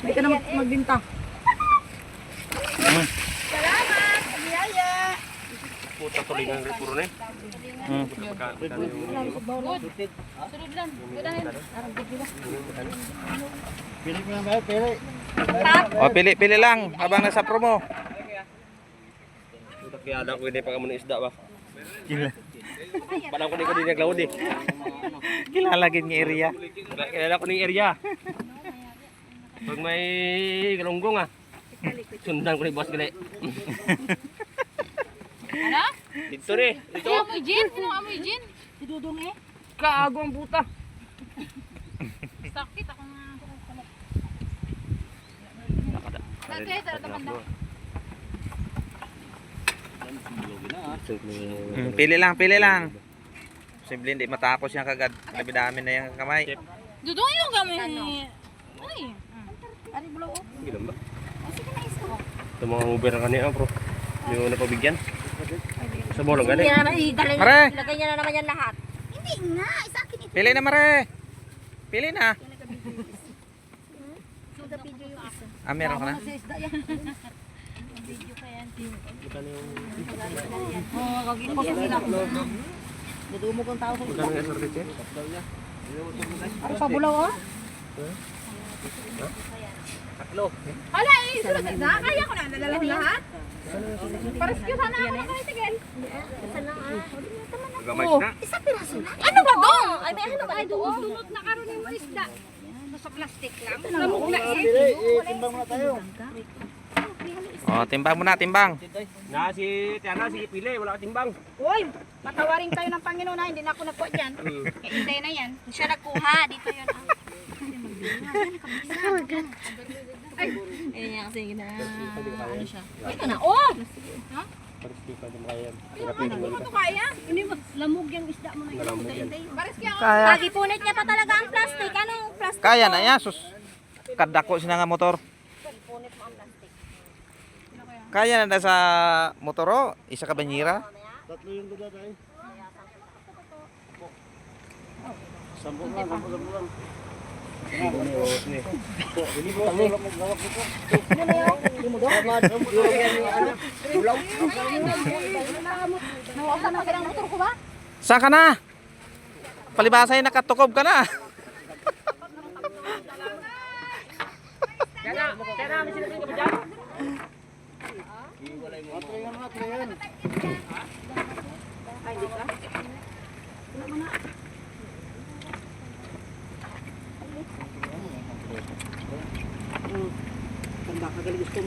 Hindi ka na magbinta. Salamat! Biyaya! Puta tulingan rin puro na eh. Sunod lang. Pili lang habang nasa promo. Kaya ada ko hindi pa kamo ng isda ba. Parang ko din naglaod eh. Kilala gid nga area. Kilala ko ng area. Pag may galunggong sundan ko ni boss gali. Ano? Dito ni. Dito. Sino amoy gin? Sino amoy gin? Si Dudong eh. Kaago ang puta. Sakit ako nga. Nakita, tamanda. Pili lang. Simple hindi matapos yan kagad. Dami-dami na yung kamay. Dudong yung kami. Ay. Ari bulo. Gilam ba? Sige na isa. Ito mga Uber kanina bro. Hindi mo na pabigyan. Sa bolong gali. Mare, Ilagay niya na naman yan lahat. Hindi nga. Isa akin ito. pili na Mare. Pili na. Video yung isa. Ah, meron ka na? Video ka yan. Oo, kagipos sila. Dudumog ang tao sa isda. Magkano yung assorted yan? Ano pa bulaw oh? Tatlo. Hala, sulat na. Kaya ko na. Nadala lahat. Parescue sana ako na kayo, Tigel. Gamay na. Isa piraso lang. Ano ba dong? Ay, may ano ba ito? Sunod na karon yung isda. Sa plastic lang. Lamog na Timbang muna tayo. Oh, timbang muna, timbang. Na si Tiana, sige pili. Wala ka timbang. Uy, patawarin tayo ng Panginoon ha. Hindi na ako nagkuha dyan. Hintay na yan. Siya nagkuha. Dito yun. Ayun yan kasi na ano siya. Ito na. Oh! Ha? Hindi mo ito kaya? Hindi mo. Lamog yung isda mo na yun. Pares kaya ako. Kaya. Kagipunit niya pa talaga ang plastic. Anong plastic? Kaya na yan, sus. Kadako sila nga motor. Punit mo ang plastic. Kaya na sa motoro, isa ka banyira. Tatlo yung duda tayo. Sampung lang. Nawasan na kailang motor ko ba? Saan ka na? Palibasay nakatukob ka na. Tanda ka galing gusto